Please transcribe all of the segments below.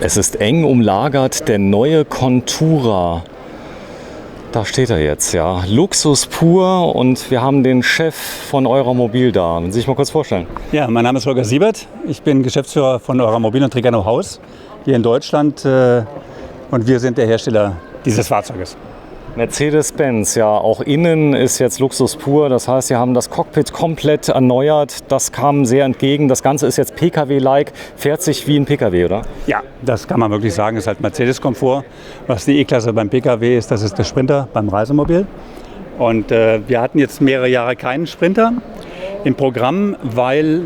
Es ist eng umlagert, der neue Contura. Da steht er jetzt, ja. Luxus pur, und wir haben den Chef von Euramobil da. Wenn Sie sich mal kurz vorstellen. Ja, mein Name ist Holger Siebert. Ich bin Geschäftsführer von Euramobil und Trigano Haus hier in Deutschland. Und wir sind der Hersteller dieses Fahrzeuges. Mercedes-Benz, ja, auch innen ist jetzt Luxus pur. Das heißt, Sie haben das Cockpit komplett erneuert. Das kam sehr entgegen. Das Ganze ist jetzt PKW-like, fährt sich wie ein PKW, oder? Ja, das kann man wirklich sagen. Das ist halt Mercedes-Komfort. Was die E-Klasse beim PKW ist, das ist der Sprinter beim Reisemobil. Und wir hatten jetzt mehrere Jahre keinen Sprinter im Programm, weil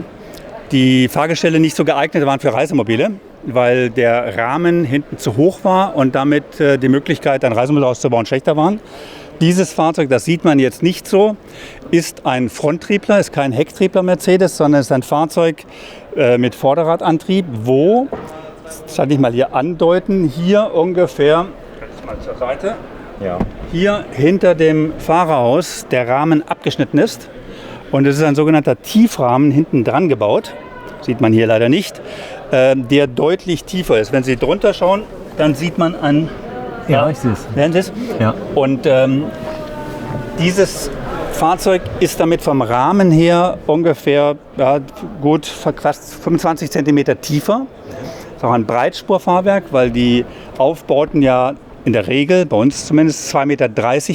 die Fahrgestelle nicht so geeignet waren für Reisemobile, weil der Rahmen hinten zu hoch war und damit die Möglichkeit, ein Reisemobil auszubauen, schlechter waren. Dieses Fahrzeug, das sieht man jetzt nicht so, ist ein Fronttriebler, ist kein Hecktriebler Mercedes, sondern ist ein Fahrzeug mit Vorderradantrieb, wo, das kann ich mal hier andeuten, hier ungefähr, mal zur Seite, ja, hier hinter dem Fahrerhaus der Rahmen abgeschnitten ist. Und es ist ein sogenannter Tiefrahmen hinten dran gebaut, sieht man hier leider nicht, der deutlich tiefer ist. Wenn Sie drunter schauen, dann sieht man einen... Ja, ich sehe es. Sehen Sie es? Ja. Und dieses Fahrzeug ist damit vom Rahmen her ungefähr gut fast 25 cm tiefer. Das ist auch ein Breitspurfahrwerk, weil die Aufbauten ja in der Regel, bei uns zumindest, 2,30 Meter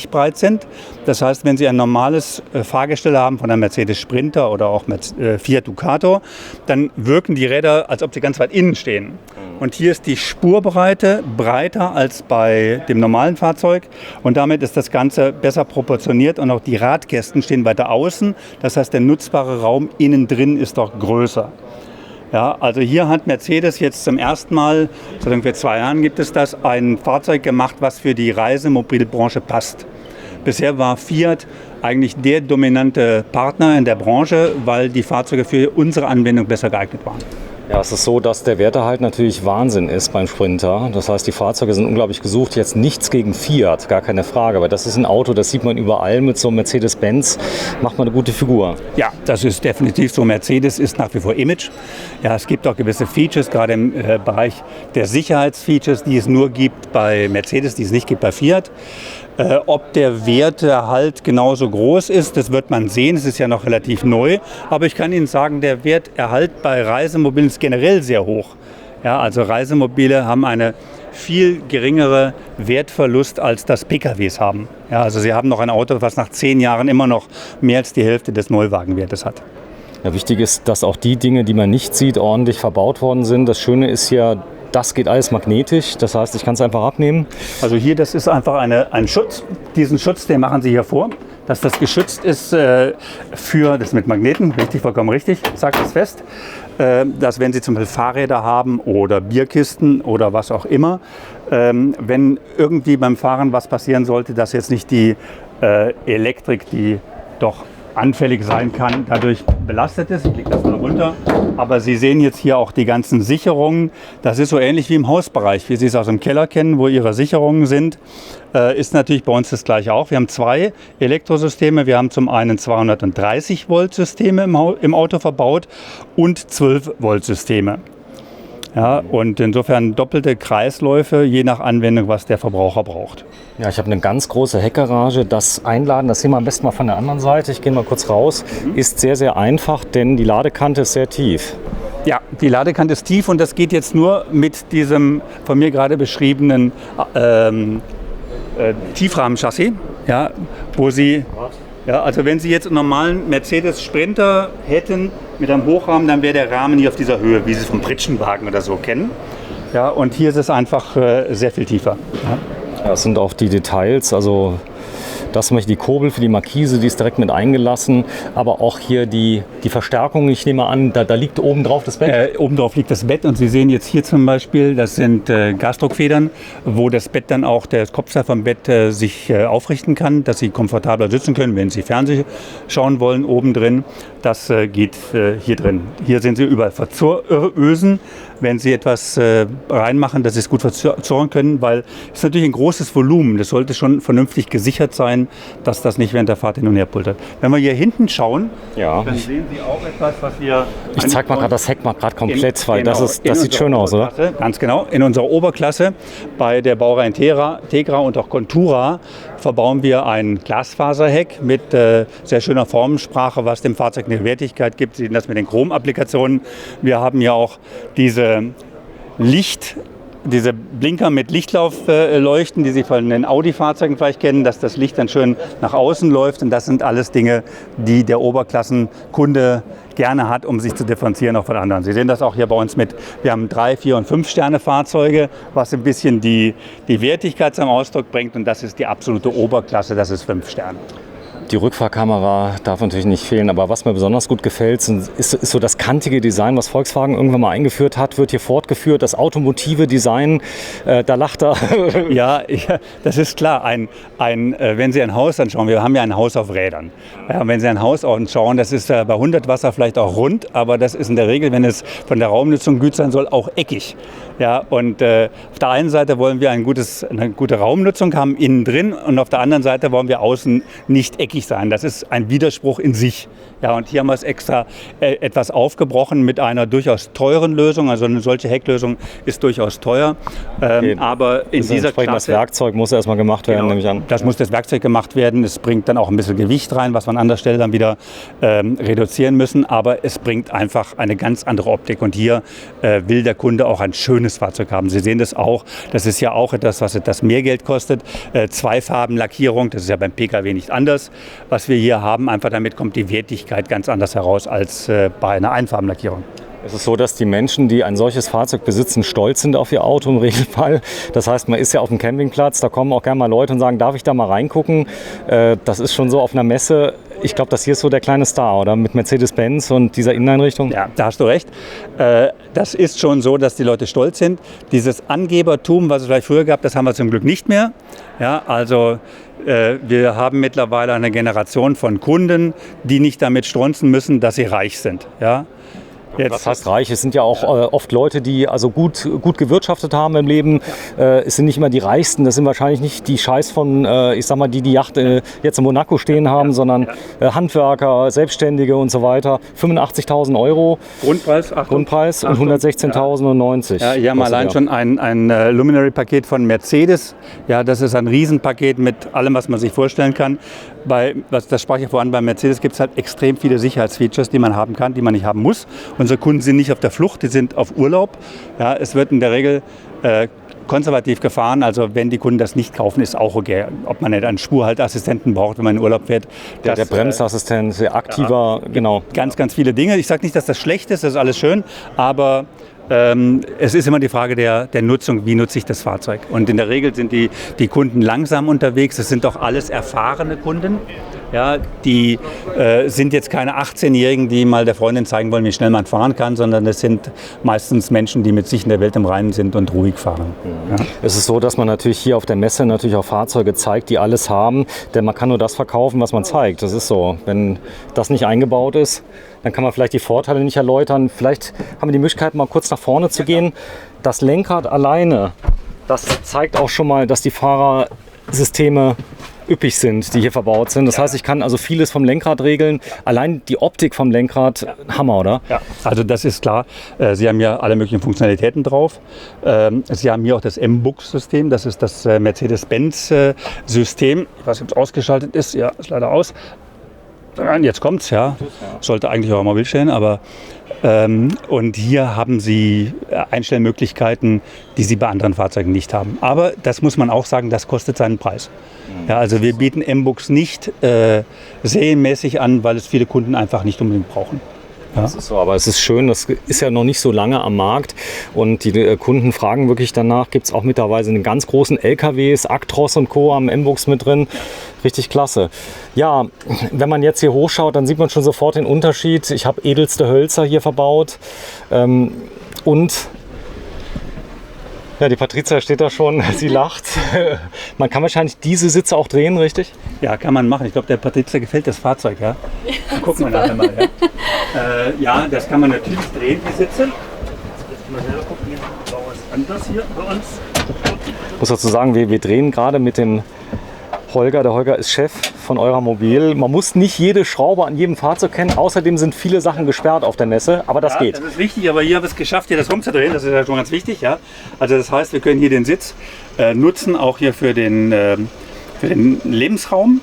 breit sind. Das heißt, wenn Sie ein normales Fahrgestell haben von einem Mercedes Sprinter oder auch mit Fiat Ducato, dann wirken die Räder, als ob sie ganz weit innen stehen. Und hier ist die Spurbreite breiter als bei dem normalen Fahrzeug. Und damit ist das Ganze besser proportioniert und auch die Radkästen stehen weiter außen. Das heißt, der nutzbare Raum innen drin ist doch größer. Ja, also hier hat Mercedes jetzt zum ersten Mal, seit ungefähr 2 Jahren gibt es das, ein Fahrzeug gemacht, was für die Reisemobilbranche passt. Bisher war Fiat eigentlich der dominante Partner in der Branche, weil die Fahrzeuge für unsere Anwendung besser geeignet waren. Ja, es ist so, dass der Werterhalt natürlich Wahnsinn ist beim Sprinter. Das heißt, die Fahrzeuge sind unglaublich gesucht. Jetzt nichts gegen Fiat, gar keine Frage. Aber das ist ein Auto, das sieht man überall mit so einem Mercedes-Benz. Macht man eine gute Figur. Ja, das ist definitiv so. Mercedes ist nach wie vor Image. Ja, es gibt auch gewisse Features, gerade im Bereich der Sicherheitsfeatures, die es nur gibt bei Mercedes, die es nicht gibt bei Fiat. Ob der Werterhalt genauso groß ist, das wird man sehen. Es ist ja noch relativ neu. Aber ich kann Ihnen sagen, der Werterhalt bei Reisemobilen ist generell sehr hoch. Ja, also Reisemobile haben eine viel geringere Wertverlust, als das PKWs haben. Ja, also Sie haben noch ein Auto, was nach 10 Jahren immer noch mehr als die Hälfte des Neuwagenwertes hat. Ja, wichtig ist, dass auch die Dinge, die man nicht sieht, ordentlich verbaut worden sind. Das Schöne ist ja, das geht alles magnetisch, das heißt, ich kann es einfach abnehmen. Also hier, das ist einfach ein Schutz. Diesen Schutz, den machen Sie hier vor, dass das geschützt ist das mit Magneten, richtig, vollkommen richtig, sagt das fest, dass wenn Sie zum Beispiel Fahrräder haben oder Bierkisten oder was auch immer, wenn irgendwie beim Fahren was passieren sollte, dass jetzt nicht die Elektrik, die doch anfällig sein kann, dadurch belastet ist. Ich lege das mal runter. Aber Sie sehen jetzt hier auch die ganzen Sicherungen. Das ist so ähnlich wie im Hausbereich, wie Sie es aus dem Keller kennen, wo Ihre Sicherungen sind. Ist natürlich bei uns das gleiche auch. Wir haben 2 Elektrosysteme. Wir haben zum einen 230 Volt Systeme im Auto verbaut und 12 Volt Systeme. Ja, und insofern doppelte Kreisläufe, je nach Anwendung, was der Verbraucher braucht. Ja, ich habe eine ganz große Heckgarage. Das Einladen, das sehen wir am besten mal von der anderen Seite. Ich gehe mal kurz raus. Ist sehr, sehr einfach, denn die Ladekante ist sehr tief. Ja, die Ladekante ist tief und das geht jetzt nur mit diesem von mir gerade beschriebenen Tiefrahmenchassis, ja, wo Sie... Ja, also wenn Sie jetzt einen normalen Mercedes Sprinter hätten mit einem Hochrahmen, dann wäre der Rahmen hier auf dieser Höhe, wie Sie es vom Pritschenwagen oder so kennen. Ja, und hier ist es einfach sehr viel tiefer. Ja, das sind auch die Details, also das zum Beispiel die Kurbel für die Markise, die ist direkt mit eingelassen, aber auch hier die Verstärkung, ich nehme an, da liegt oben drauf das Bett? Oben drauf liegt das Bett und Sie sehen jetzt hier zum Beispiel, das sind Gasdruckfedern, wo das Bett dann auch, das Kopfteil vom Bett sich aufrichten kann, dass Sie komfortabler sitzen können, wenn Sie Fernsehen schauen wollen, oben drin. Das geht hier drin. Hier sehen Sie überall Verzösen. wenn Sie etwas reinmachen, dass Sie es gut verzorren können, weil es ist natürlich ein großes Volumen. Das sollte schon vernünftig gesichert sein, dass das nicht während der Fahrt hin und her pultert. Wenn wir hier hinten schauen, dann sehen Sie auch etwas, was wir... Ich zeige mal gerade das Heck mal gerade komplett, weil das sieht schön aus, oder? Ganz genau. In unserer Oberklasse bei der Baureihe Tegra und auch Contura verbauen wir ein Glasfaserheck mit sehr schöner Formensprache, was dem Fahrzeug eine Wertigkeit gibt. Sie sehen das mit den Chrom-Applikationen. Wir haben ja auch diese Blinker mit Lichtlaufleuchten, die Sie von den Audi-Fahrzeugen vielleicht kennen, dass das Licht dann schön nach außen läuft. Und das sind alles Dinge, die der Oberklassenkunde gerne hat, um sich zu differenzieren auch von anderen. Sie sehen das auch hier bei uns wir haben 3, 4 und 5 Sterne Fahrzeuge, was ein bisschen die Wertigkeit zum Ausdruck bringt. Und das ist die absolute Oberklasse, das ist 5 Sterne. Die Rückfahrkamera darf natürlich nicht fehlen, aber was mir besonders gut gefällt, ist so das kantige Design, was Volkswagen irgendwann mal eingeführt hat, wird hier fortgeführt. Das automotive Design, da lacht er. Ja, das ist klar. Wenn Sie ein Haus anschauen, wir haben ja ein Haus auf Rädern. Ja, wenn Sie ein Haus anschauen, das ist bei 100 Wasser vielleicht auch rund, aber das ist in der Regel, wenn es von der Raumnutzung gut sein soll, auch eckig. Ja, und auf der einen Seite wollen wir eine gute Raumnutzung haben, innen drin, und auf der anderen Seite wollen wir außen nicht eckig sein. Das ist ein Widerspruch in sich. Ja, und hier haben wir es extra etwas aufgebrochen mit einer durchaus teuren Lösung. Also eine solche Hecklösung ist durchaus teuer. Okay. Aber in dieser Klasse... Das Werkzeug muss erstmal gemacht werden, nehme ich an. Das muss das Werkzeug gemacht werden. Es bringt dann auch ein bisschen Gewicht rein, was wir an anderer Stelle dann wieder reduzieren müssen. Aber es bringt einfach eine ganz andere Optik. Und hier will der Kunde auch ein schönes Fahrzeug haben. Sie sehen das auch. Das ist ja auch etwas, was etwas mehr Geld kostet. Zweifarbenlackierung, das ist ja beim Pkw nicht anders. Was wir hier haben, einfach damit kommt die Wertigkeit ganz anders heraus als bei einer Einfarbenlackierung. Es ist so, dass die Menschen, die ein solches Fahrzeug besitzen, stolz sind auf ihr Auto im Regelfall. Das heißt, man ist ja auf dem Campingplatz, da kommen auch gerne mal Leute und sagen, darf ich da mal reingucken? Das ist schon so auf einer Messe. Ich glaube, das hier ist so der kleine Star, oder? Mit Mercedes-Benz und dieser Inneneinrichtung. Ja, da hast du recht. Das ist schon so, dass die Leute stolz sind. Dieses Angebertum, was es vielleicht früher gab, das haben wir zum Glück nicht mehr. Ja, also wir haben mittlerweile eine Generation von Kunden, die nicht damit stronzen müssen, dass sie reich sind. Ja. Was heißt reich? Es sind ja auch oft Leute, die also gut gewirtschaftet haben im Leben. Es sind nicht immer die Reichsten. Das sind wahrscheinlich nicht die Scheiß von, ich sag mal, die Yacht jetzt in Monaco stehen haben, sondern Handwerker, Selbstständige und so weiter. 85.000 Euro Grundpreis und 116.090. Ja, hier haben wir allein schon ein Luminary-Paket von Mercedes. Ja, das ist ein Riesenpaket mit allem, was man sich vorstellen kann. Das sprach ich ja vorhin, bei Mercedes gibt es halt extrem viele Sicherheitsfeatures, die man haben kann, die man nicht haben muss. Unsere Kunden sind nicht auf der Flucht, die sind auf Urlaub. Ja, es wird in der Regel konservativ gefahren. Also wenn die Kunden das nicht kaufen, ist auch okay. Ob man nicht einen Spurhalteassistenten braucht, wenn man in Urlaub fährt. Der Bremsassistent, sehr aktiver, genau. Ganz, ganz viele Dinge. Ich sage nicht, dass das schlecht ist, das ist alles schön, aber es ist immer die Frage der Nutzung, wie nutze ich das Fahrzeug. Und in der Regel sind die Kunden langsam unterwegs. Es sind doch alles erfahrene Kunden. Ja, die sind jetzt keine 18-Jährigen, die mal der Freundin zeigen wollen, wie schnell man fahren kann, sondern es sind meistens Menschen, die mit sich in der Welt im Reinen sind und ruhig fahren. Ja. Es ist so, dass man natürlich hier auf der Messe natürlich auch Fahrzeuge zeigt, die alles haben, denn man kann nur das verkaufen, was man zeigt. Das ist so. Wenn das nicht eingebaut ist, dann kann man vielleicht die Vorteile nicht erläutern. Vielleicht haben wir die Möglichkeit, mal kurz nach vorne zu gehen. Das Lenkrad alleine, das zeigt auch schon mal, dass die Fahrersysteme üppig sind, die hier verbaut sind. Das heißt, ich kann also vieles vom Lenkrad regeln. Allein die Optik vom Lenkrad, Hammer, oder? Ja, also das ist klar. Sie haben ja alle möglichen Funktionalitäten drauf. Sie haben hier auch das M-Bux-System. Das ist das Mercedes-Benz-System. Ich weiß nicht, ob es ausgeschaltet ist. Ja, ist leider aus. Jetzt kommt's, ja. Sollte eigentlich auch mal Bild stehen, aber und hier haben Sie Einstellmöglichkeiten, die Sie bei anderen Fahrzeugen nicht haben. Aber das muss man auch sagen, das kostet seinen Preis. Ja, also wir bieten M-Bux nicht serienmäßig an, weil es viele Kunden einfach nicht unbedingt brauchen. Ja. Das ist so, aber es ist schön, das ist ja noch nicht so lange am Markt und die Kunden fragen wirklich danach. Gibt es auch mittlerweile einen ganz großen LKWs, Actros und Co. am M-Bux mit drin. Richtig klasse. Ja, wenn man jetzt hier hochschaut, dann sieht man schon sofort den Unterschied. Ich habe edelste Hölzer hier verbaut und ja, die Patricia steht da schon, sie lacht. Man kann wahrscheinlich diese Sitze auch drehen, richtig? Ja, kann man machen. Ich glaube, der Patricia gefällt das Fahrzeug, ja. Gucken wir nachher mal. Ja. Ja, das kann man natürlich drehen, die Sitze. Mal selber gucken, hier ist auch was anderes hier bei uns. Ich muss dazu sagen, wir drehen gerade mit dem Holger. Der Holger ist Chef von Euramobil. Man muss nicht jede Schraube an jedem Fahrzeug kennen. Außerdem sind viele Sachen gesperrt auf der Messe, aber das geht. Das ist wichtig, aber hier haben wir es geschafft, hier das rumzudrehen. Das ist ja schon ganz wichtig. Ja? Also das heißt, wir können hier den Sitz nutzen, auch hier für den Lebensraum.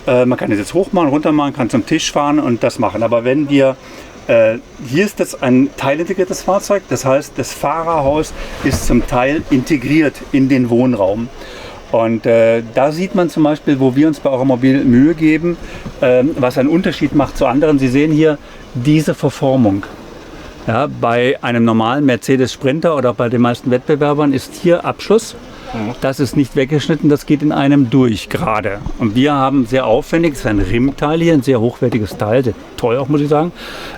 Man kann den Sitz hoch machen, runter machen, kann zum Tisch fahren und das machen. Aber wenn wir hier ist das ein teilintegriertes Fahrzeug, das heißt, das Fahrerhaus ist zum Teil integriert in den Wohnraum. Und da sieht man zum Beispiel, wo wir uns bei Euramobil Mühe geben, was einen Unterschied macht zu anderen. Sie sehen hier diese Verformung. Ja, bei einem normalen Mercedes Sprinter oder bei den meisten Wettbewerbern ist hier Abschluss. Das ist nicht weggeschnitten, das geht in einem durch gerade. Und wir haben sehr aufwendig, das ist ein Rimteil hier, ein sehr hochwertiges Teil, sehr teuer auch, muss ich sagen.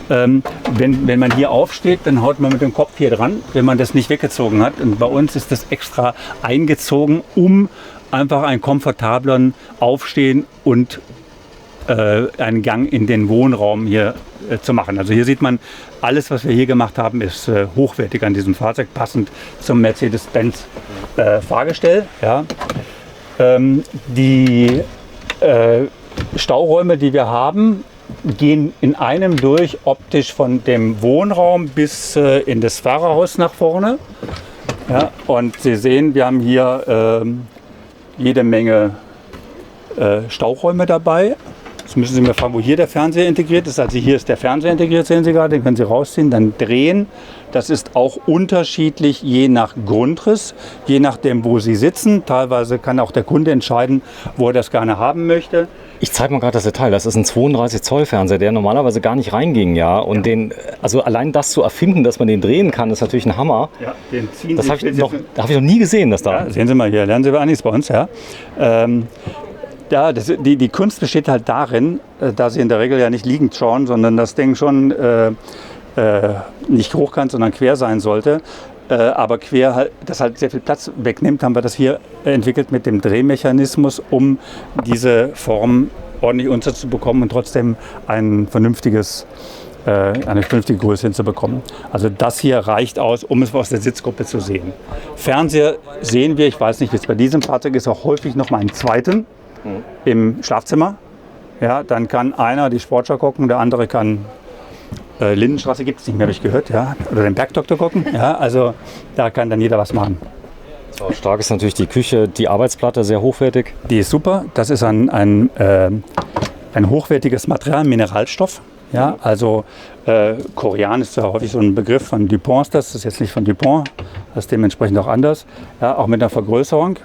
Wenn man hier aufsteht, dann haut man mit dem Kopf hier dran, wenn man das nicht weggezogen hat. Und bei uns ist das extra eingezogen, um einfach einen komfortableren Aufstehen und einen Gang in den Wohnraum hier zu machen. Also hier sieht man, alles, was wir hier gemacht haben, ist hochwertig an diesem Fahrzeug, passend zum Mercedes-Benz Fahrgestell. Ja. Die Stauräume, die wir haben, gehen in einem durch, optisch von dem Wohnraum bis in das Fahrerhaus nach vorne. Ja. Und Sie sehen, wir haben hier jede Menge Stauräume dabei. Jetzt müssen Sie mir fragen, wo hier der Fernseher integriert ist. Also hier ist der Fernseher integriert, sehen Sie gerade, den können Sie rausziehen, dann drehen. Das ist auch unterschiedlich je nach Grundriss, je nachdem, wo Sie sitzen. Teilweise kann auch der Kunde entscheiden, wo er das gerne haben möchte. Ich zeige mal gerade das Detail. Das ist ein 32 Zoll Fernseher, der normalerweise gar nicht reinging, ja. Und also allein das zu erfinden, dass man den drehen kann, ist natürlich ein Hammer. Ja, den ziehen das habe ich noch nie gesehen, dass da. Ja, sehen Sie mal hier, lernen Sie einiges bei uns, ja. Ja, die Kunst besteht halt darin, da Sie in der Regel ja nicht liegend schauen, sondern das Ding schon nicht hochkant, sondern quer sein sollte. Aber quer, halt, das halt sehr viel Platz wegnimmt, haben wir das hier entwickelt mit dem Drehmechanismus, um diese Form ordentlich unterzubekommen und trotzdem eine vernünftige Größe hinzubekommen. Also das hier reicht aus, um es aus der Sitzgruppe zu sehen. Fernseher sehen wir, ich weiß nicht, wie es bei diesem Fahrzeug ist, auch häufig noch mal einen zweiten im Schlafzimmer. Ja, dann kann einer die Sportschau gucken, der andere kann Lindenstraße gibt es nicht mehr, habe ich gehört, ja, oder den Bergdoktor gucken. Ja, also da kann dann jeder was machen. So, stark ist natürlich die Küche, die Arbeitsplatte, sehr hochwertig. Die ist super. Das ist ein hochwertiges Material, Mineralstoff. Ja, also Korean ist ja häufig so ein Begriff von Dupont. Das ist jetzt nicht von Dupont, das ist dementsprechend auch anders. Ja, auch mit einer Vergrößerung.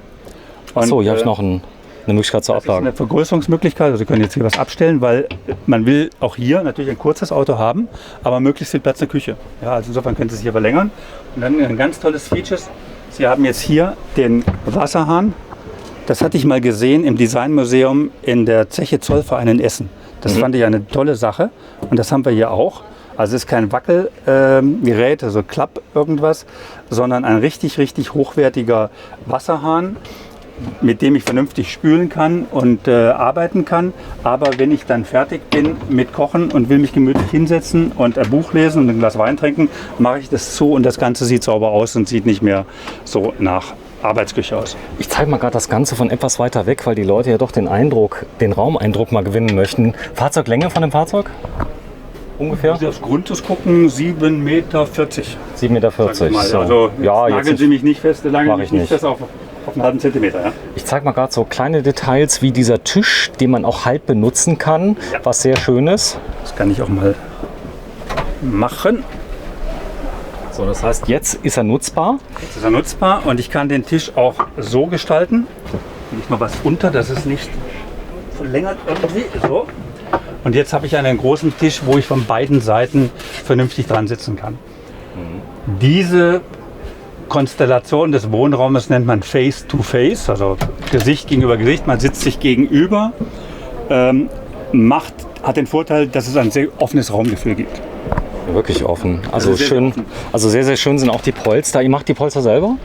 Achso, hier habe ich noch eine Möglichkeit zur Ablage. Das ist eine Vergrößerungsmöglichkeit. Also Sie können jetzt hier was abstellen, weil man will auch hier natürlich ein kurzes Auto haben, aber möglichst viel Platz in der Küche. Ja, also insofern können Sie es hier verlängern. Und dann ein ganz tolles Feature. Sie haben jetzt hier den Wasserhahn. Das hatte ich mal gesehen im Designmuseum in der Zeche Zollverein in Essen. Das fand ich eine tolle Sache und das haben wir hier auch. Also es ist kein Wackelgerät, also Klapp irgendwas, sondern ein richtig, richtig hochwertiger Wasserhahn, mit dem ich vernünftig spülen kann und arbeiten kann. Aber wenn ich dann fertig bin mit Kochen und will mich gemütlich hinsetzen und ein Buch lesen und ein Glas Wein trinken, mache ich das zu und das Ganze sieht sauber aus und sieht nicht mehr so nach Arbeitsküche aus. Ich zeige mal gerade das Ganze von etwas weiter weg, weil die Leute ja doch den Raumeindruck mal gewinnen möchten. Fahrzeuglänge von dem Fahrzeug? Ungefähr? Wenn Sie aufs Grundriss gucken, 7,40 Meter. 7,40 Meter. So. Also ja, nageln Sie mich nicht fest, mache ich nicht fest auf einen halben Zentimeter. Ja? Ich zeige mal gerade so kleine Details wie dieser Tisch, den man auch halb benutzen kann, ja. Was sehr schön ist. Das kann ich auch mal machen. So, das heißt, jetzt ist er nutzbar. Jetzt ist er nutzbar und ich kann den Tisch auch so gestalten. Nicht mal was unter, das ist nicht verlängert irgendwie. So. Und jetzt habe ich einen großen Tisch, wo ich von beiden Seiten vernünftig dran sitzen kann. Diese Konstellation des Wohnraumes nennt man Face-to-Face, also Gesicht gegenüber Gesicht. Man sitzt sich gegenüber, hat den Vorteil, dass es ein sehr offenes Raumgefühl gibt. Wirklich offen. Also Also sehr, schön, sehr offen. also sehr, sehr schön sind auch die Polster. Ihr macht die Polster selber?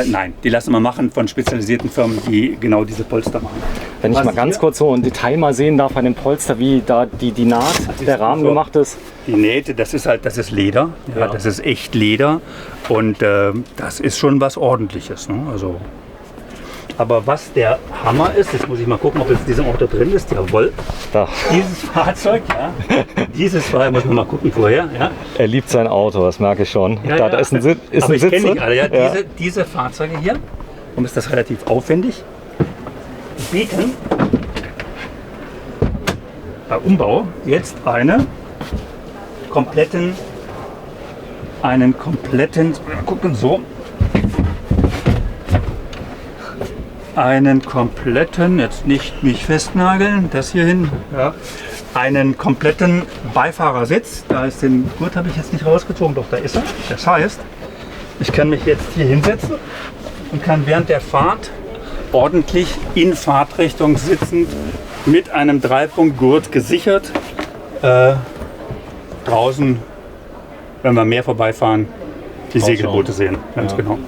Nein, die lassen wir machen von spezialisierten Firmen, die genau diese Polster machen. Wenn ich Was mal ganz hier? kurz so ein Detail mal sehen darf an dem Polster, wie da die Naht, der Rahmen so. gemacht ist. Die Nähte, das ist Leder. Ja, Ja. Das ist echt Leder. Und das ist schon was Ordentliches. Ne? Also, aber was der Hammer ist, jetzt muss ich mal gucken, ob jetzt dieser Auto drin ist. Jawohl. Da. Dieses Fahrzeug, dieses Fahrzeug, muss man mal gucken vorher. Ja. Er liebt sein Auto, das merke ich schon. Ja, da ja. ist ein, ist aber ein ich Sitz kenne drin. nicht alle. Ja. Ja. Diese Fahrzeuge hier, warum ist das relativ aufwendig, bieten bei Umbau jetzt einen kompletten, gucken so, einen kompletten, jetzt nicht mich festnageln, das hier hin, ja, einen kompletten Beifahrersitz. Da ist den Gurt habe ich jetzt nicht rausgezogen, doch da ist er. Das heißt, ich kann mich jetzt hier hinsetzen und kann während der Fahrt ordentlich in Fahrtrichtung sitzend mit einem Dreipunktgurt gesichert draußen, wenn wir mehr vorbeifahren, die Segelboote sehen. Ganz genau.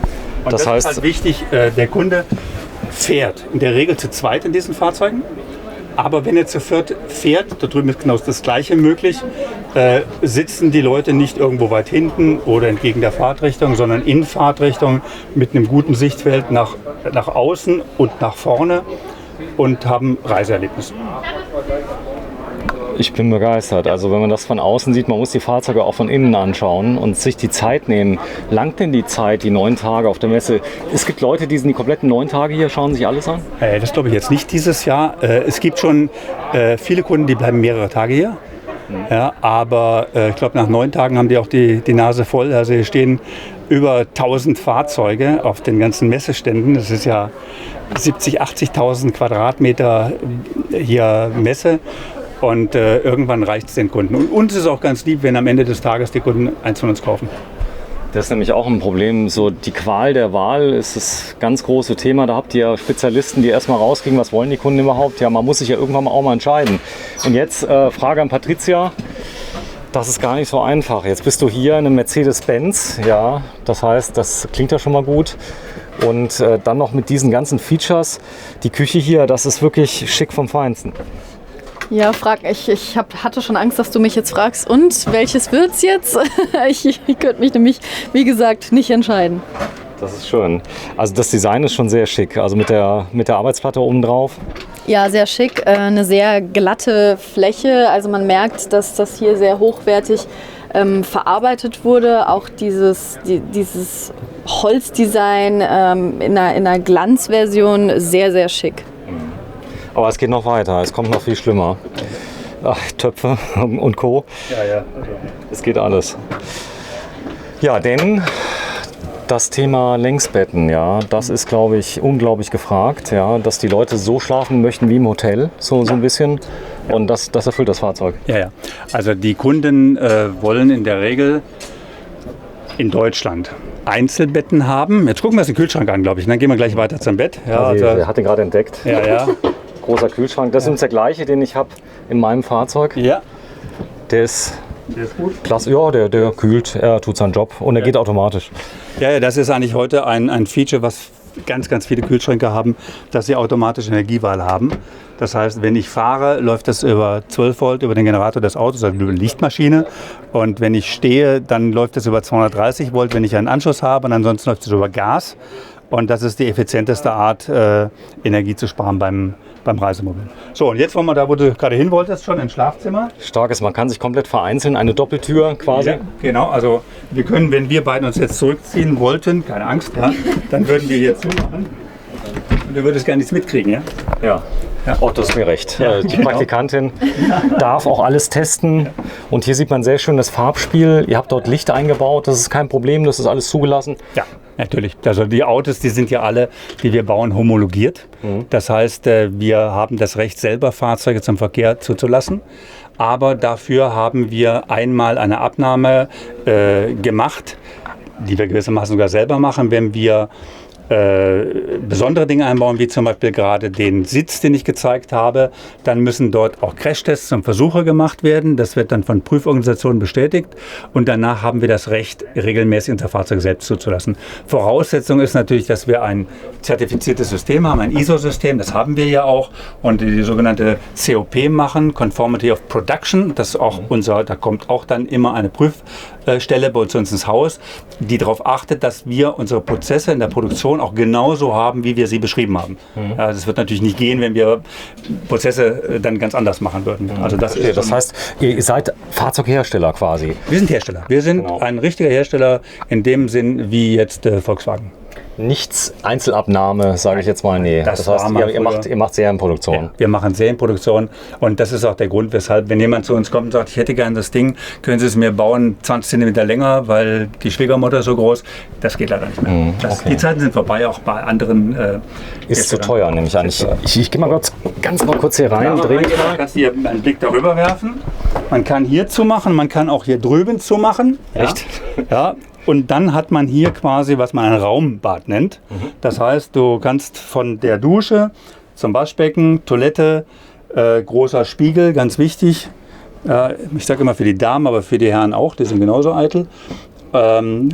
Und Das heißt- ist halt wichtig, der Kunde fährt in der Regel zu zweit in diesen Fahrzeugen. Aber wenn er zu viert fährt, da drüben ist genau das Gleiche möglich, sitzen die Leute nicht irgendwo weit hinten oder entgegen der Fahrtrichtung, sondern in Fahrtrichtung mit einem guten Sichtfeld nach außen und nach vorne und haben Reiseerlebnisse. Ich bin begeistert. Also wenn man das von außen sieht, man muss die Fahrzeuge auch von innen anschauen und sich die Zeit nehmen. Langt denn die Zeit, die 9 Tage auf der Messe? Es gibt Leute, die sind die kompletten 9 Tage hier, schauen sich alles an? Das glaube ich jetzt nicht dieses Jahr. Es gibt schon viele Kunden, die bleiben mehrere Tage hier. Ja, aber ich glaube, nach 9 Tagen haben die auch die Nase voll. Also hier stehen über 1000 Fahrzeuge auf den ganzen Messeständen. Das ist ja 70.000, 80.000 Quadratmeter hier Messe. Und irgendwann reicht es den Kunden. Und uns ist auch ganz lieb, wenn am Ende des Tages die Kunden eins von uns kaufen. Das ist nämlich auch ein Problem. So die Qual der Wahl ist das ganz große Thema. Da habt ihr Spezialisten, die erstmal rauskriegen, was wollen die Kunden überhaupt. Ja, man muss sich ja irgendwann mal auch mal entscheiden. Und jetzt Frage an Patricia. Das ist gar nicht so einfach. Jetzt bist du hier in einem Mercedes-Benz. Ja, das heißt, das klingt ja schon mal gut. Und dann noch mit diesen ganzen Features. Die Küche hier, das ist wirklich schick vom Feinsten. Ja, hatte schon Angst, dass du mich jetzt fragst. Und welches wird's jetzt? Ich könnte mich nämlich, wie gesagt, nicht entscheiden. Das ist schön. Also das Design ist schon sehr schick. Also mit der Arbeitsplatte oben drauf. Ja, sehr schick. Eine sehr glatte Fläche. Also man merkt, dass das hier sehr hochwertig verarbeitet wurde. Auch dieses Holzdesign in einer Glanzversion sehr, sehr schick. Aber es geht noch weiter, es kommt noch viel schlimmer. Ach, Töpfe und Co. Ja. Es geht alles. Ja, denn das Thema Längsbetten, ja, das ist, glaube ich, unglaublich gefragt, ja, dass die Leute so schlafen möchten wie im Hotel, so ein bisschen. Und das erfüllt das Fahrzeug. Ja. Also die Kunden wollen in der Regel in Deutschland Einzelbetten haben. Jetzt gucken wir uns den Kühlschrank an, glaube ich. Dann gehen wir gleich weiter zum Bett. Ja, Er hat den gerade entdeckt. ja. Großer Kühlschrank. Das ist übrigens der gleiche, den ich habe in meinem Fahrzeug. Ja, Der ist der ist gut. klasse. Ja, der kühlt, er tut seinen Job und er geht automatisch. Ja, das ist eigentlich heute ein Feature, was ganz, ganz viele Kühlschränke haben, dass sie automatische Energiewahl haben. Das heißt, wenn ich fahre, läuft das über 12 Volt über den Generator des Autos, also über die Lichtmaschine. Und wenn ich stehe, dann läuft es über 230 Volt, wenn ich einen Anschluss habe. Und ansonsten läuft es über Gas. Und das ist die effizienteste Art, Energie zu sparen beim Reisemobil. So, und jetzt wollen wir da, wo du gerade hin wolltest, schon ins Schlafzimmer. Starkes, man kann sich komplett vereinzeln, eine Doppeltür quasi. Ja, genau, also wir können, wenn wir beiden uns jetzt zurückziehen wollten, keine Angst, ja, dann würden wir hier zumachen. Und du würdest gar nichts mitkriegen, ja? Ja. Oh, das ist mir recht. Die genau. Praktikantin darf auch alles testen. Und hier sieht man sehr schön das Farbspiel. Ihr habt dort Licht eingebaut, das ist kein Problem, das ist alles zugelassen. Ja, natürlich. Also die Autos, die sind ja alle, die wir bauen, homologiert. Das heißt, wir haben das Recht, selber Fahrzeuge zum Verkehr zuzulassen. Aber dafür haben wir einmal eine Abnahme gemacht, die wir gewissermaßen sogar selber machen, wenn wir besondere Dinge einbauen, wie zum Beispiel gerade den Sitz, den ich gezeigt habe. Dann müssen dort auch Crashtests und Versuche gemacht werden. Das wird dann von Prüforganisationen bestätigt. Und danach haben wir das Recht, regelmäßig unser Fahrzeug selbst zuzulassen. Voraussetzung ist natürlich, dass wir ein zertifiziertes System haben, ein ISO-System. Das haben wir ja auch. Und die sogenannte COP machen, Conformity of Production. Das ist auch da kommt auch dann immer eine Prüfstelle bei uns ins Haus, die darauf achtet, dass wir unsere Prozesse in der Produktion auch genauso haben, wie wir sie beschrieben haben. Ja, das wird natürlich nicht gehen, wenn wir Prozesse dann ganz anders machen würden. Also das heißt, ihr seid Fahrzeughersteller quasi. Wir sind Hersteller. Wir sind ein richtiger Hersteller in dem Sinn wie jetzt Volkswagen. Nichts Einzelabnahme, sage ich jetzt mal, nee. Das heißt, ihr macht Serienproduktion. Ja, wir machen Serienproduktion und das ist auch der Grund, weshalb, wenn jemand zu uns kommt und sagt, ich hätte gern das Ding, können Sie es mir bauen 20 cm länger, weil die Schwiegermutter ist so groß, das geht leider nicht mehr. Die Zeiten sind vorbei, auch bei anderen. Ist zu teuer, nehme ich an. Ich gehe mal ganz kurz hier rein. Ja, du kannst hier einen Blick darüber werfen. Man kann hier zumachen, man kann auch hier drüben zumachen. Echt? Ja. Und dann hat man hier quasi, was man ein Raumbad nennt. Das heißt, du kannst von der Dusche zum Waschbecken, Toilette, großer Spiegel, ganz wichtig. Ich sage immer für die Damen, aber für die Herren auch, die sind genauso eitel.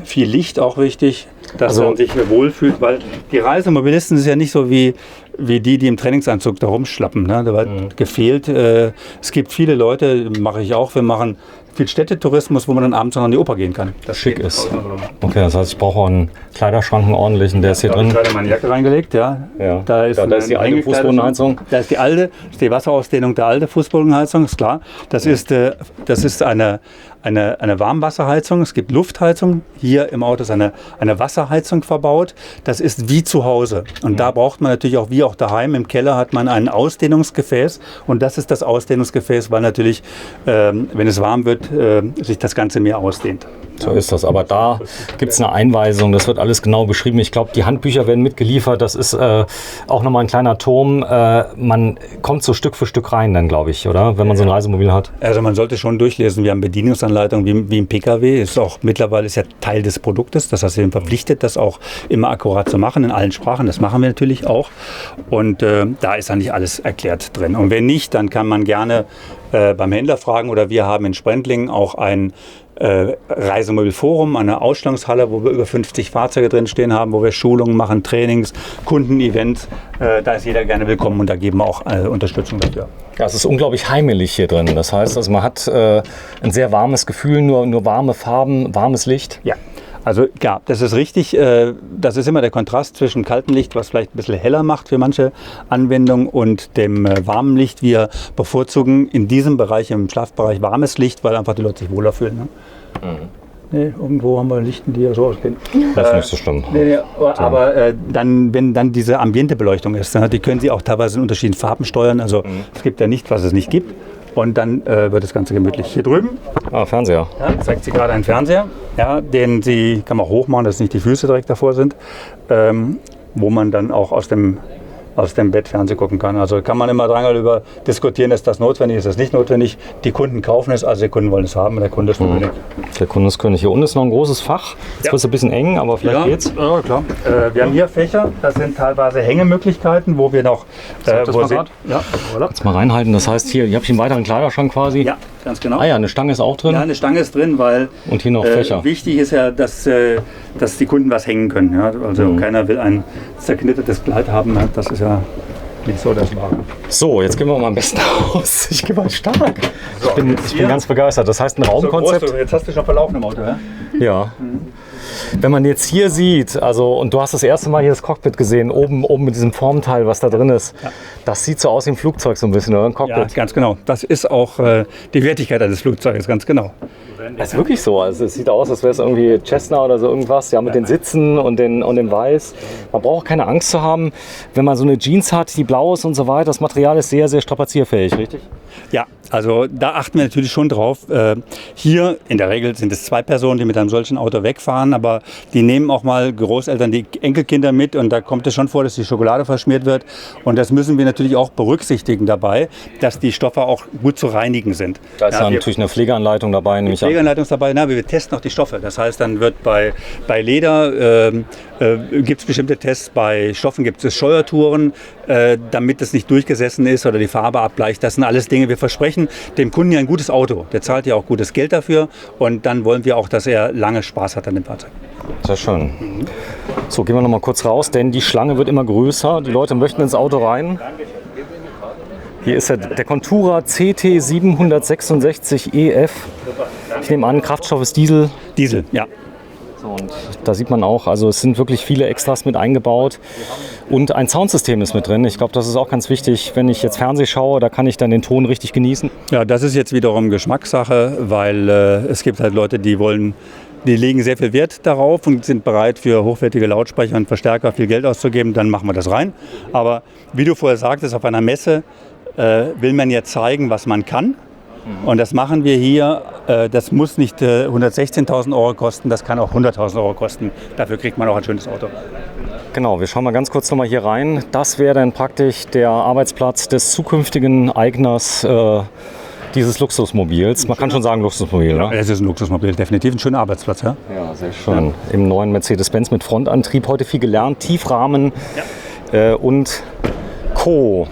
Viel Licht auch wichtig, dass man sich wohlfühlt, weil die Reisemobilisten sind ja nicht so wie die im Trainingsanzug da rumschlappen. Ne? Da wird gefehlt. Es gibt viele Leute, mache ich auch, wir machen viel Städtetourismus, wo man dann abends noch in die Oper gehen kann. Das schick ist. Okay, das heißt, ich brauche auch einen Kleiderschrank, einen ordentlichen, der ist hier drin. Ich habe gerade meine Jacke reingelegt, ja. Da ist die alte Fußbodenheizung. Da ist die Wasserausdehnung der alten Fußbodenheizung, ist klar. Das ist eine Warmwasserheizung, es gibt Luftheizung. Hier im Auto ist eine Wasserheizung verbaut. Das ist wie zu Hause. Und da braucht man natürlich auch, wie auch daheim, im Keller hat man ein Ausdehnungsgefäß. Und das ist das Ausdehnungsgefäß, weil natürlich, wenn es warm wird, sich das Ganze mehr ausdehnt. So ist das. Aber da gibt es eine Einweisung, das wird alles genau beschrieben. Ich glaube, die Handbücher werden mitgeliefert. Das ist auch nochmal ein kleiner Turm. Man kommt so Stück für Stück rein dann, glaube ich, oder? Wenn man so ein Reisemobil hat. Also man sollte schon durchlesen. Wir haben Bedienungsanleitungen wie im Pkw. Mittlerweile ist ja Teil des Produktes. Das heißt, wir sind verpflichtet, das auch immer akkurat zu machen, in allen Sprachen. Das machen wir natürlich auch. Und da ist eigentlich alles erklärt drin. Und wenn nicht, dann kann man gerne beim Händler fragen. Oder wir haben in Sprendlingen auch ein Reisemobilforum, eine Ausstellungshalle, wo wir über 50 Fahrzeuge drin stehen haben, wo wir Schulungen machen, Trainings, Kundenevents. Da ist jeder gerne willkommen und da geben wir auch Unterstützung dafür. Ja, es ist unglaublich heimelig hier drin. Das heißt, also man hat ein sehr warmes Gefühl, nur warme Farben, warmes Licht. Ja. Also ja, das ist richtig. Das ist immer der Kontrast zwischen kaltem Licht, was vielleicht ein bisschen heller macht für manche Anwendungen, und dem warmen Licht. Wir bevorzugen in diesem Bereich, im Schlafbereich, warmes Licht, weil einfach die Leute sich wohler fühlen. Ne? Nee, irgendwo haben wir Lichten, die ja so ausgehen. Das ist nicht so schlimm. Aber wenn dann diese Ambientebeleuchtung ist, die können Sie auch teilweise in unterschiedlichen Farben steuern. Also es gibt ja nichts, was es nicht gibt. Und dann wird das Ganze gemütlich. Hier drüben. Fernseher. Ja, zeigt sie gerade einen Fernseher, ja, den kann man hochmachen, dass nicht die Füße direkt davor sind, wo man dann auch aus dem Bett Fernsehen gucken kann. Also kann man immer darüber diskutieren, ist das notwendig, ist das nicht notwendig. Die Kunden kaufen es, also die Kunden wollen es haben und der Kunde ist König. Der Kunde ist König. Hier unten ist noch ein großes Fach. Jetzt wird es ein bisschen eng, aber vielleicht geht's. Ja, klar. Wir haben hier Fächer, das sind teilweise Hängemöglichkeiten, wo wir noch... Jetzt mal reinhalten, das heißt hier habe ich einen weiteren Kleiderschrank quasi. Ja, ganz genau. Ah ja, eine Stange ist auch drin. Ja, eine Stange ist drin, weil... Und hier noch Fächer. Wichtig ist ja, dass die Kunden was hängen können. Ja? Also keiner will ein zerknittertes Kleid haben, das ist ja nicht so das Wahre. So, jetzt gehen wir mal am besten aus. Ich gehe mal stark. Ich bin ganz begeistert. Das heißt, ein Raumkonzept. So, jetzt hast du schon verlaufen im Auto, ja? Ja. Wenn man jetzt hier sieht, und du hast das erste Mal hier das Cockpit gesehen, oben mit diesem Formteil, was da drin ist, das sieht so aus wie ein Flugzeug so ein bisschen, oder ein Cockpit? Ja, ganz genau. Das ist auch die Wertigkeit eines Flugzeuges, ganz genau. Das ist wirklich so. Also es sieht aus, als wäre es irgendwie Cessna oder so irgendwas, ja, mit den Sitzen und dem Weiß. Man braucht keine Angst zu haben, wenn man so eine Jeans hat, die blau ist und so weiter. Das Material ist sehr, sehr strapazierfähig, richtig? Ja, also da achten wir natürlich schon drauf. Hier in der Regel sind es 2 Personen, die mit einem solchen Auto wegfahren, aber die nehmen auch mal Großeltern, die Enkelkinder mit und da kommt es schon vor, dass die Schokolade verschmiert wird. Und das müssen wir natürlich auch berücksichtigen dabei, dass die Stoffe auch gut zu reinigen sind. Da ist natürlich eine Pflegeanleitung dabei, nehme ich an. Pflegeanleitung ist dabei, wir testen auch die Stoffe. Das heißt, dann wird bei Leder gibt es bestimmte Tests, bei Stoffen gibt es Scheuertouren, damit es nicht durchgesessen ist oder die Farbe ableicht. Das sind alles Dinge, wir versprechen dem Kunden ja ein gutes Auto. Der zahlt ja auch gutes Geld dafür und dann wollen wir auch, dass er lange Spaß hat an dem Fahrzeug. Sehr schön. So, gehen wir noch mal kurz raus, denn die Schlange wird immer größer. Die Leute möchten ins Auto rein. Hier ist der Contura CT 766 EF. Ich nehme an, Kraftstoff ist Diesel. Diesel, ja. So, und da sieht man auch, also es sind wirklich viele Extras mit eingebaut und ein Soundsystem ist mit drin. Ich glaube, das ist auch ganz wichtig, wenn ich jetzt Fernsehen schaue, da kann ich dann den Ton richtig genießen. Ja, das ist jetzt wiederum Geschmackssache, weil es gibt halt Leute, die legen sehr viel Wert darauf und sind bereit für hochwertige Lautsprecher und Verstärker viel Geld auszugeben, dann machen wir das rein. Aber wie du vorher sagtest, auf einer Messe will man ja zeigen, was man kann. Und das machen wir hier. Das muss nicht 116.000 Euro kosten, das kann auch 100.000 Euro kosten. Dafür kriegt man auch ein schönes Auto. Genau, wir schauen mal ganz kurz noch mal hier rein. Das wäre dann praktisch der Arbeitsplatz des zukünftigen Eigners dieses Luxusmobils. Man kann schon sagen Luxusmobil, ne? Es ist ein Luxusmobil, definitiv ein schöner Arbeitsplatz. Ja, ja, sehr schön. Ja. Im neuen Mercedes-Benz mit Frontantrieb, heute viel gelernt, Tiefrahmen und Co.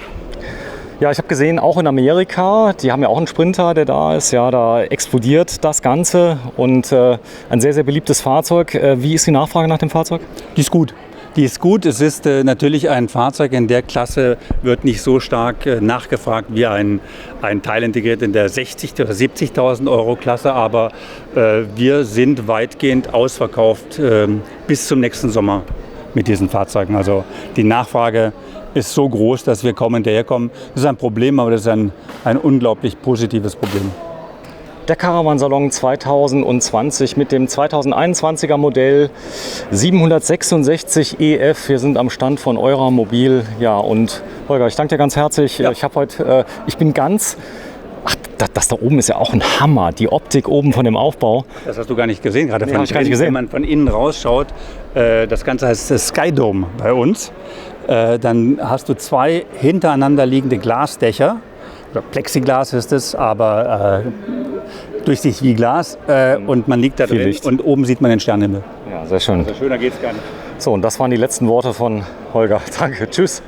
Ja, ich habe gesehen, auch in Amerika, die haben ja auch einen Sprinter, der da ist. Ja, da explodiert das Ganze und ein sehr, sehr beliebtes Fahrzeug. Wie ist die Nachfrage nach dem Fahrzeug? Die ist gut. Die ist gut. Es ist natürlich ein Fahrzeug in der Klasse, wird nicht so stark nachgefragt wie ein Teilintegriert in der 60.000 oder 70.000 Euro Klasse. Aber wir sind weitgehend ausverkauft bis zum nächsten Sommer mit diesen Fahrzeugen. Also die Nachfrage ist so groß, dass wir kaum hinterherkommen. Das ist ein Problem, aber das ist ein unglaublich positives Problem. Der Caravansalon 2020 mit dem 2021er Modell 766 EF. Wir sind am Stand von Euramobil. Ja, und Holger, ich danke dir ganz herzlich. Ja. Ich bin ganz... Ach, das da oben ist ja auch ein Hammer. Die Optik oben von dem Aufbau. Das hast du gar nicht gesehen gerade. Nee, habe ich gar nicht gesehen. Wenn man von innen rausschaut, das Ganze heißt Skydome bei uns. Dann hast du 2 hintereinander liegende Glasdächer. Oder Plexiglas ist es, aber durchsichtig wie Glas. Und man liegt da drin Licht. Und oben sieht man den Sternenhimmel. Ja, sehr schön. Also schöner geht's gar nicht. So, und das waren die letzten Worte von Holger. Danke, tschüss.